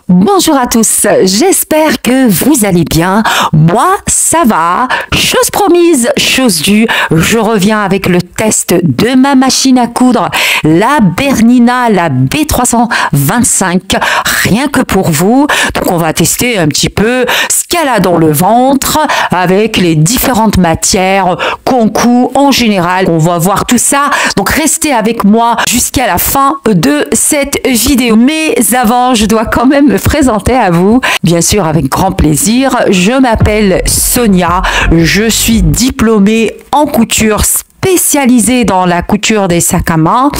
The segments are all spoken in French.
Bonjour à tous, j'espère que vous allez bien. Moi, ça va. Chose promise, chose due, je reviens avec le test de ma machine à coudre, la Bernina, la B325, rien que pour vous. Donc on va tester un petit peu ce qu'elle a dans le ventre avec les différentes matières qu'on coud en général. On va voir tout ça, donc restez avec moi jusqu'à la fin de cette vidéo. Mais avant, je dois quand même me présenter à vous, bien sûr avec grand plaisir. Je m'appelle Sonia, je suis diplômée en couture spécialisée dans la couture des sacs à main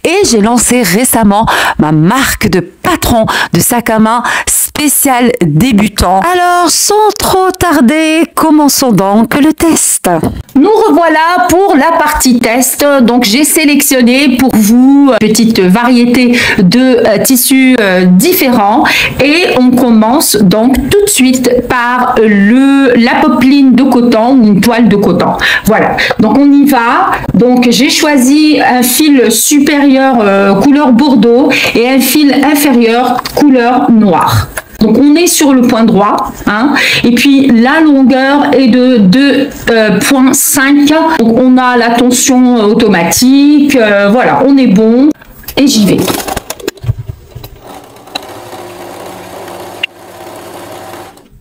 et j'ai lancé récemment ma marque de patron de sacs à main spécial débutant. Alors sans trop tarder, commençons donc le test. Nous revoilà pour la partie test. Donc j'ai sélectionné pour vous une petite variété de tissus différents et on commence donc tout de suite par la popeline de coton ou une toile de coton. Voilà, donc on y va. Donc j'ai choisi un fil supérieur couleur bordeaux et un fil inférieur couleur noire. Donc on est sur le point droit, hein, et puis la longueur est de 2,5. Donc on a la tension automatique, voilà, on est bon et j'y vais.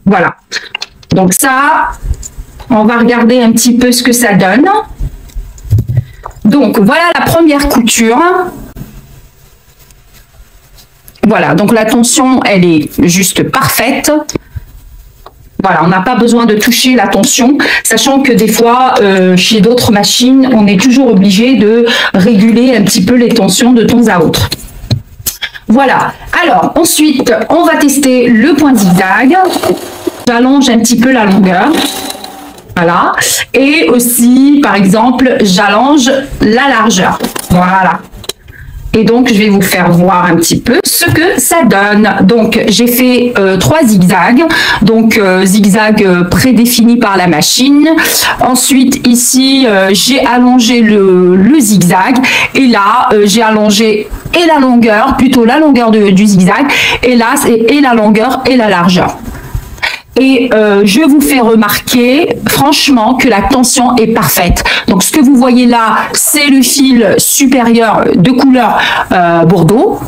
Voilà, donc ça, on va regarder un petit peu ce que ça donne. Donc voilà la première couture. Voilà, donc la tension, elle est juste parfaite. Voilà, on n'a pas besoin de toucher la tension, sachant que des fois, chez d'autres machines, on est toujours obligé de réguler un petit peu les tensions de temps à autre. Voilà, alors ensuite, on va tester le point zigzag. J'allonge un petit peu la longueur. Voilà, et aussi, par exemple, j'allonge la largeur. Voilà. Et donc, je vais vous faire voir un petit peu ce que ça donne. Donc, j'ai fait 3 zigzags. Donc, zigzag prédéfini par la machine. Ensuite, ici, j'ai allongé le zigzag. Et là, j'ai allongé et la longueur, plutôt la longueur du zigzag. Et là, c'est la longueur et la largeur. Et je vous fais remarquer, franchement, que la tension est parfaite. Donc, ce que vous voyez là, c'est le fil supérieur de couleur bordeaux.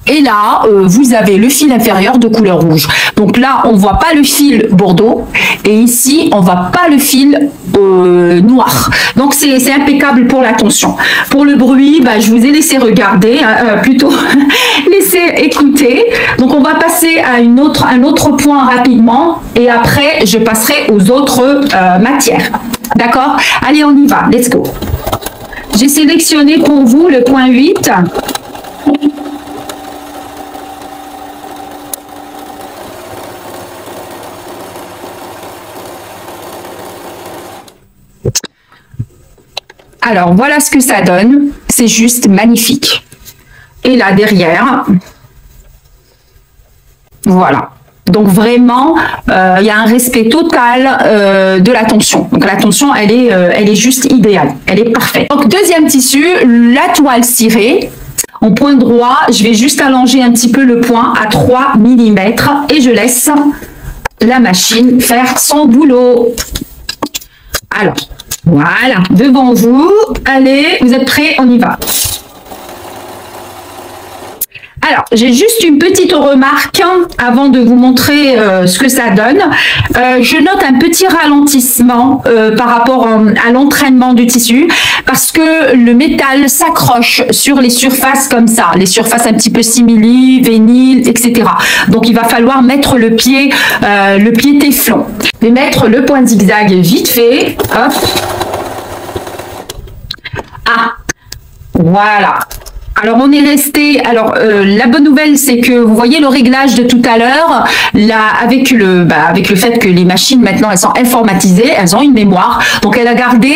Et là, vous avez le fil inférieur de couleur rouge. Donc là, on ne voit pas le fil bordeaux. Et ici, on ne voit pas le fil noir. Donc, c'est impeccable pour la tension. Pour le bruit, bah, je vous ai laissé regarder, plutôt laisser écouter. Donc, on va passer à un autre point rapidement. Et après, je passerai aux autres matières. D'accord? Allez, on y va. Let's go. J'ai sélectionné pour vous le point 8. Alors, voilà ce que ça donne. C'est juste magnifique. Et là, derrière, voilà. Donc, vraiment, il y a un respect total de la tension. Donc, la tension, elle est juste idéale. Elle est parfaite. Donc, deuxième tissu, la toile cirée. En point droit, je vais juste allonger un petit peu le point à 3 mm et je laisse la machine faire son boulot. Alors, voilà, devant vous. Allez, vous êtes prêts? On y va. Alors, j'ai juste une petite remarque avant de vous montrer ce que ça donne. Je note un petit ralentissement par rapport à l'entraînement du tissu parce que le métal s'accroche sur les surfaces comme ça, les surfaces un petit peu simili, vinyle, etc. Donc, il va falloir mettre le pied téflon. Je vais mettre le point zigzag vite fait. Hop. Ah, voilà. Alors, on est resté. Alors, la bonne nouvelle, c'est que vous voyez le réglage de tout à l'heure, là, avec le fait que les machines maintenant elles sont informatisées, elles ont une mémoire. Donc, elle a gardé,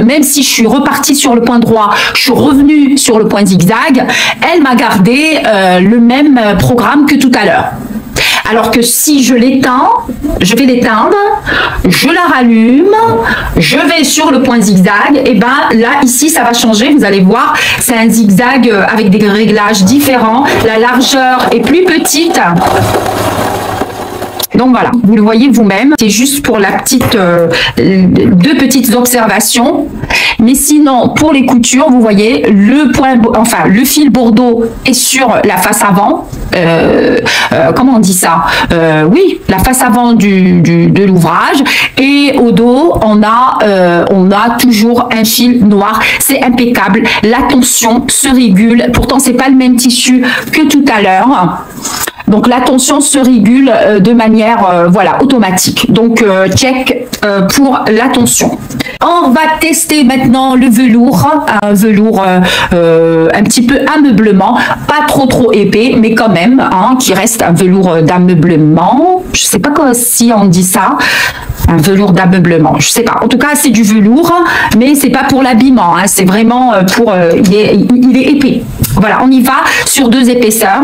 même si je suis repartie sur le point droit, je suis revenue sur le point zigzag, elle m'a gardé le même programme que tout à l'heure. Alors que si je l'éteins, je vais l'éteindre, je la rallume, je vais sur le point zigzag, et ben là, ici, ça va changer. Vous allez voir, c'est un zigzag avec des réglages différents. La largeur est plus petite. Donc voilà, vous le voyez vous-même. C'est juste pour la petite, deux petites observations. Mais sinon, pour les coutures, vous voyez, le fil Bordeaux est sur la face avant. Comment on dit ça? Oui, la face avant de l'ouvrage. Et au dos, on a toujours un fil noir. C'est impeccable. La tension se régule. Pourtant, c'est pas le même tissu que tout à l'heure. Donc la tension se régule de manière voilà, automatique. Donc check pour la tension. On va tester maintenant le velours, un velours un petit peu ameublement, pas trop épais, mais quand même, hein, qui reste un velours d'ameublement. Je sais pas si on dit ça. Un velours d'ameublement, je sais pas. En tout cas, c'est du velours, mais c'est pas pour l'habillement. Hein, c'est vraiment pour. Il est épais. Voilà, on y va sur 2 épaisseurs.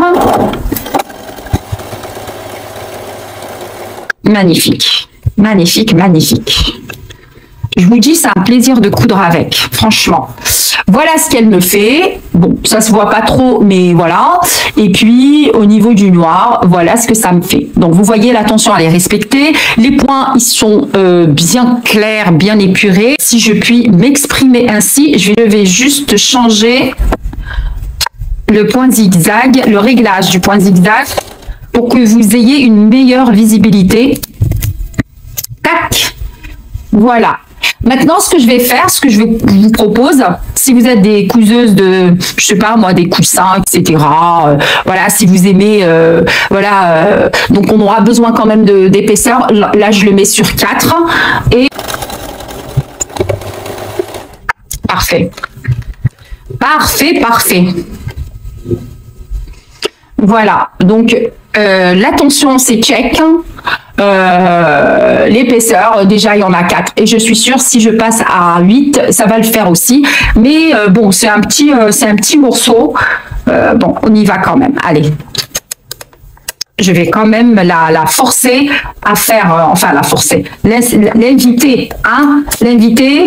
Magnifique, magnifique, magnifique. Je vous dis, c'est un plaisir de coudre avec, franchement. Voilà ce qu'elle me fait. Bon, ça se voit pas trop, mais voilà. Et puis, au niveau du noir, voilà ce que ça me fait. Donc, vous voyez, la tension, elle est respectée. Les points, ils sont bien clairs, bien épurés. Si je puis m'exprimer ainsi, je vais juste changer le point zigzag, le réglage du point zigzag, pour que vous ayez une meilleure visibilité. Tac, voilà. Maintenant, ce que je vais faire, ce que je vous propose, si vous êtes des couseuses de, je sais pas moi, des coussins, etc. Voilà, si vous aimez, voilà, donc on aura besoin quand même d'épaisseur. Là, je le mets sur 4 et parfait, parfait, parfait. Voilà, donc la tension c'est check, l'épaisseur déjà il y en a 4 et je suis sûre si je passe à 8 ça va le faire aussi, mais bon c'est un petit morceau, bon on y va quand même, allez. Je vais quand même la forcer à faire, enfin la forcer, l'inviter, hein, l'inviter,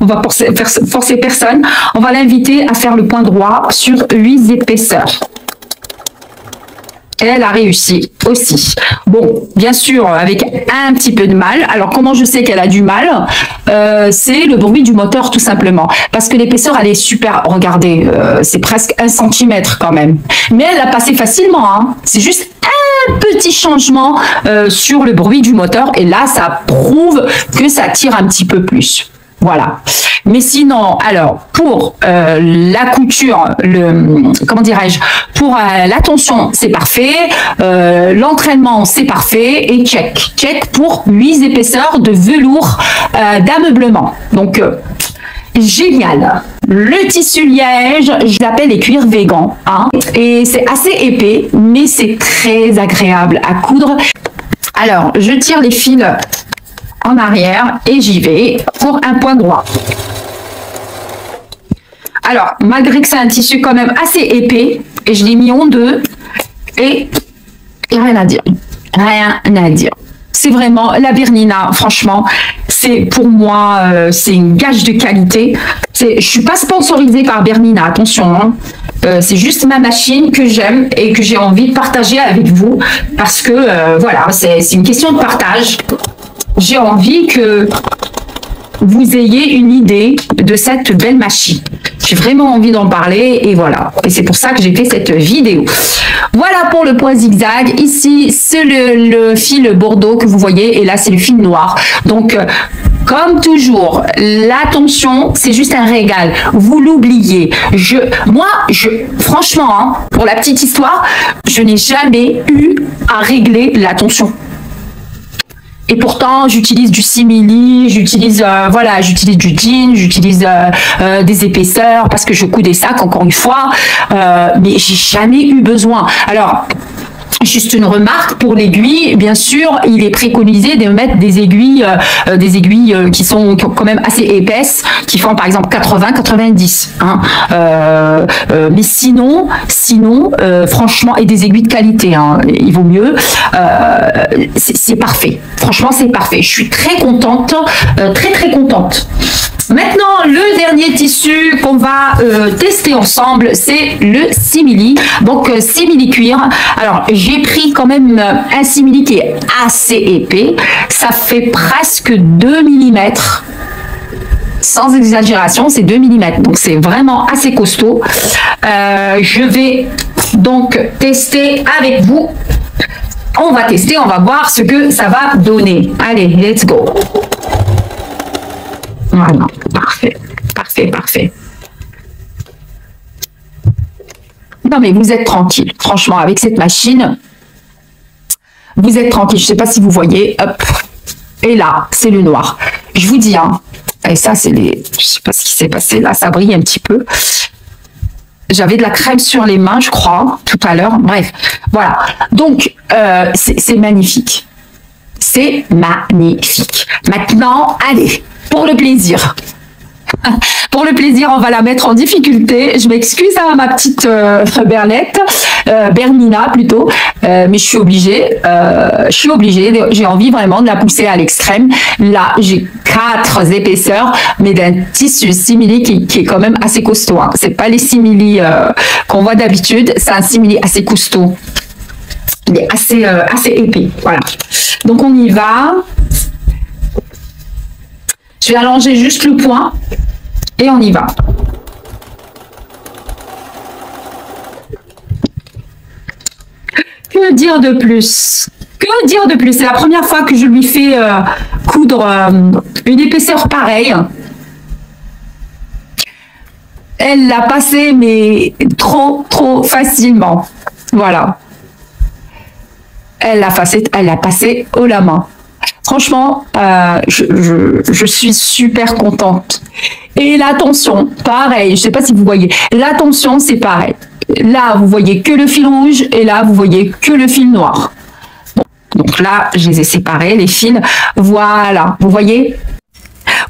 on va forcer personne, on va l'inviter à faire le point droit sur 8 épaisseurs. Elle a réussi aussi. Bon, bien sûr, avec un petit peu de mal. Alors, comment je sais qu'elle a du mal? C'est le bruit du moteur, tout simplement. Parce que l'épaisseur, elle est super. Regardez, c'est presque 1 cm quand même. Mais elle l'a passé facilement. Hein. C'est juste un petit changement sur le bruit du moteur. Et là, ça prouve que ça tire un petit peu plus. Voilà. Mais sinon, alors, pour la couture, comment dirais-je, pour la tension, c'est parfait. L'entraînement, c'est parfait. Et check. Check pour 8 épaisseurs de velours d'ameublement. Donc, génial. Le tissu liège, je l'appelle les cuirs végans. Hein, et c'est assez épais, mais c'est très agréable à coudre. Alors, je tire les fils en arrière et j'y vais pour un point droit. Alors, malgré que c'est un tissu quand même assez épais, et je l'ai mis en 2, et rien à dire. Rien à dire. C'est vraiment la Bernina, franchement, c'est pour moi, c'est une gage de qualité. Je suis pas sponsorisée par Bernina, attention. Hein. C'est juste ma machine que j'aime et que j'ai envie de partager avec vous, parce que, voilà, c'est une question de partage. J'ai envie que vous ayez une idée de cette belle machine. J'ai vraiment envie d'en parler et voilà. Et c'est pour ça que j'ai fait cette vidéo. Voilà pour le point zigzag. Ici, c'est le fil Bordeaux que vous voyez et là, c'est le fil noir. Donc, comme toujours, la tension, c'est juste un régal. Vous l'oubliez. Franchement, hein, pour la petite histoire, je n'ai jamais eu à régler la tension. Et pourtant, j'utilise du simili, j'utilise voilà, j'utilise du jean, j'utilise des épaisseurs parce que je couds des sacs, encore une fois, mais j'ai jamais eu besoin. Alors, Juste une remarque pour l'aiguille, bien sûr, il est préconisé de mettre des aiguilles qui sont quand même assez épaisses, qui font par exemple 80-90. Hein. Mais sinon, franchement, et des aiguilles de qualité, hein, il vaut mieux. C'est parfait. Franchement, c'est parfait. Je suis très contente, très contente. Maintenant, le dernier tissu qu'on va tester ensemble, c'est le simili. Donc, simili cuir. Alors, j'ai pris quand même un simili qui est assez épais. Ça fait presque 2 mm. Sans exagération, c'est 2 mm. Donc, c'est vraiment assez costaud. Je vais donc tester avec vous. On va tester, on va voir ce que ça va donner. Allez, let's go. Voilà, parfait, parfait, parfait. Non, mais vous êtes tranquille. Franchement, avec cette machine, vous êtes tranquille. Je ne sais pas si vous voyez. Hop. Et là, c'est le noir. Je vous dis, hein. Et ça, c'est les... Je ne sais pas ce qui s'est passé. Là, ça brille un petit peu. J'avais de la crème sur les mains, je crois, tout à l'heure. Bref, voilà. Donc, c'est magnifique. C'est magnifique. Maintenant, allez, pour le plaisir. Pour le plaisir, on va la mettre en difficulté. Je m'excuse à ma petite Bernina plutôt, mais je suis obligée. J'ai envie vraiment de la pousser à l'extrême. Là, j'ai 4 épaisseurs, mais d'un tissu simili qui est quand même assez costaud. Hein. C'est pas les simili qu'on voit d'habitude. C'est un simili assez costaud. Il est assez épais. Voilà. Donc on y va. Je vais allonger juste le point et on y va. Que dire de plus? Que dire de plus? C'est la première fois que je lui fais coudre une épaisseur pareille. Elle l'a passé, mais trop facilement. Voilà. Elle l'a passé haut la main. Franchement, je suis super contente. Et la tension, pareil. Je ne sais pas si vous voyez. La tension, c'est pareil. Là, vous voyez que le fil rouge et là, vous voyez que le fil noir. Bon, donc là, je les ai séparés, les fils. Voilà, vous voyez ?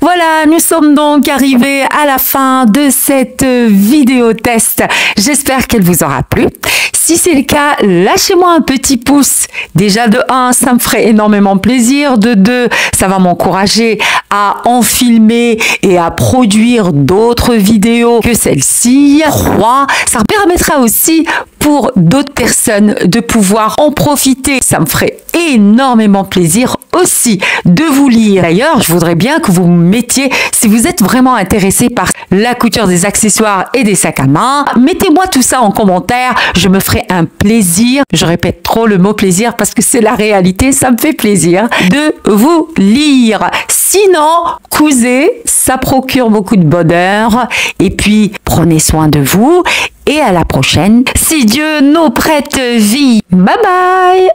Voilà, nous sommes donc arrivés à la fin de cette vidéo test. J'espère qu'elle vous aura plu. Si c'est le cas, lâchez-moi un petit pouce. Déjà de 1, ça me ferait énormément plaisir. De 2, ça va m'encourager à en filmer et à produire d'autres vidéos que celle-ci. 3, ça permettra aussi pour d'autres personnes de pouvoir en profiter. Ça me ferait énormément plaisir aussi de vous lire. D'ailleurs, je voudrais bien que vous me mettiez, si vous êtes vraiment intéressé par la couture des accessoires et des sacs à main, mettez-moi tout ça en commentaire. Je me ferai un plaisir. Je répète trop le mot plaisir parce que c'est la réalité. Ça me fait plaisir de vous lire. Sinon, cousez, ça procure beaucoup de bonheur. Et puis, prenez soin de vous. Et à la prochaine, si Dieu nous prête vie. Bye bye!